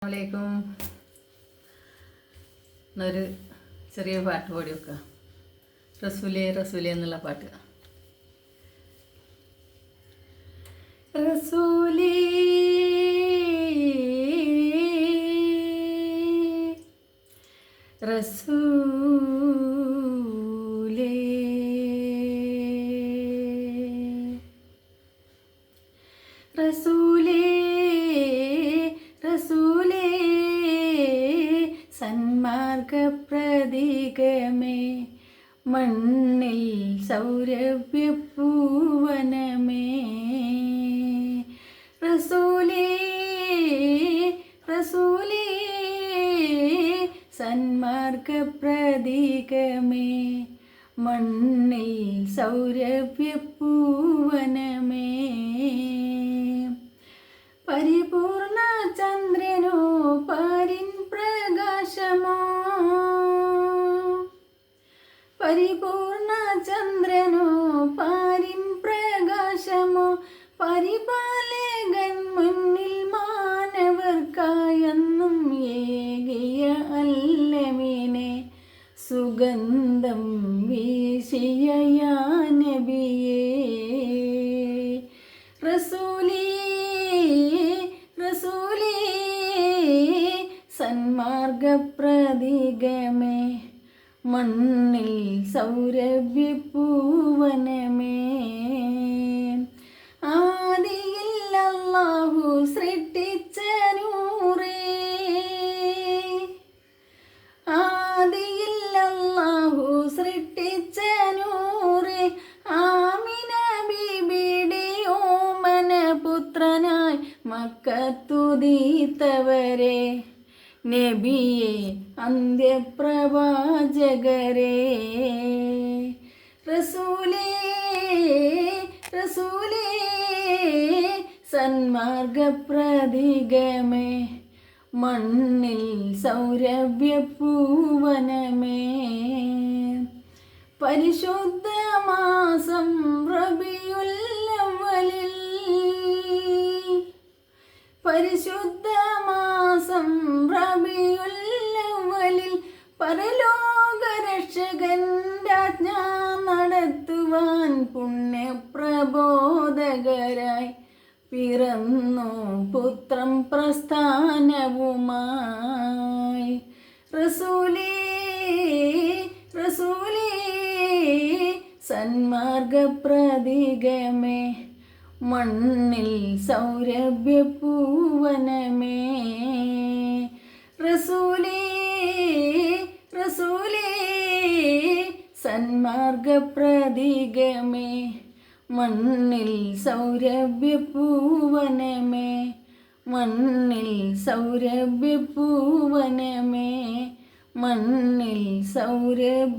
അസ്സലാമലൈക്കും. എന്നൊരു ചെറിയ പാട്ട് പാടി വെക്കുക. റസൂലേ റസൂലേ എന്നുള്ള പാട്ട്. റസൂലേ റസൂലേ റസൂലേ റസൂലേ സന്മാർഗ പ്രതീകമേ, മണ്ണിൽ സൗരഭ്യപൂവനമേ. റസൂലേ റസൂലേ സന്മാർഗ പ്രതീകമേ, മണ്ണിൽ സൗരഭ്യപൂവനമേ. പരിപൂർണ ചന്ദ്രനോ പാരിൻ പ്രകാശമോ, പരിപൂർണ ചന്ദ്രനോ പാരിൻ പ്രകാശമോ, പരിപാലകൻ മുന്നിൽ മാനവർക്കായെന്നും ഏകിയ അല്ലമീനെ, സുഗന്ധം വീശിയ യാ നബിയേ. റസൂലേ റസൂലേ സന്മാർഗ പ്രതീകമേ, മണ്ണിൽ സൗരഭ്യപൂവനമേ. ആദിയിൽ അല്ലാഹു സൃഷ്ടിച്ച നൂറേ, ആദിയിൽ അല്ലാഹു സൃഷ്ടിച്ച നൂറേ, ആമിന ബീബിയുടെ ഓമന പുത്രനായി മക്കത്തുദീത്തവരെ, നബിയെ അന്ത്യപ്രവാചകരെ. റസൂലേ റസൂലേ സന്മാർഗ പ്രതീകമേ, മണ്ണിൽ സൗരഭ്യപൂവനമേ. പരിശുദ്ധ മാസം റബീഉൽ അവ്വലിൽ, പരിശുദ്ധ മാസം റബീഉൽ അവ്വലിൽ, പരലോക രക്ഷകന്റെ ആജ്ഞ നടത്തുവാൻ പുണ്യപ്രബോധകരായി പിറന്നു പുത്രം പ്രസ്ഥാനവുമായി. റസൂലേ റസൂലേ സന്മാർഗ പ്രതീകമേ, മണ്ണിൽ സൗരഭ്യപൂവനമേ. റസൂലേ റസൂലേ സന്മാർഗ പ്രതീകമേ, മണ്ണിൽ സൗരഭ്യപൂവനമേ, മണ്ണിൽ സൗരഭ്യപൂവനമേ, മണ്ണിൽ സൗരഭ്യപൂവനമേ.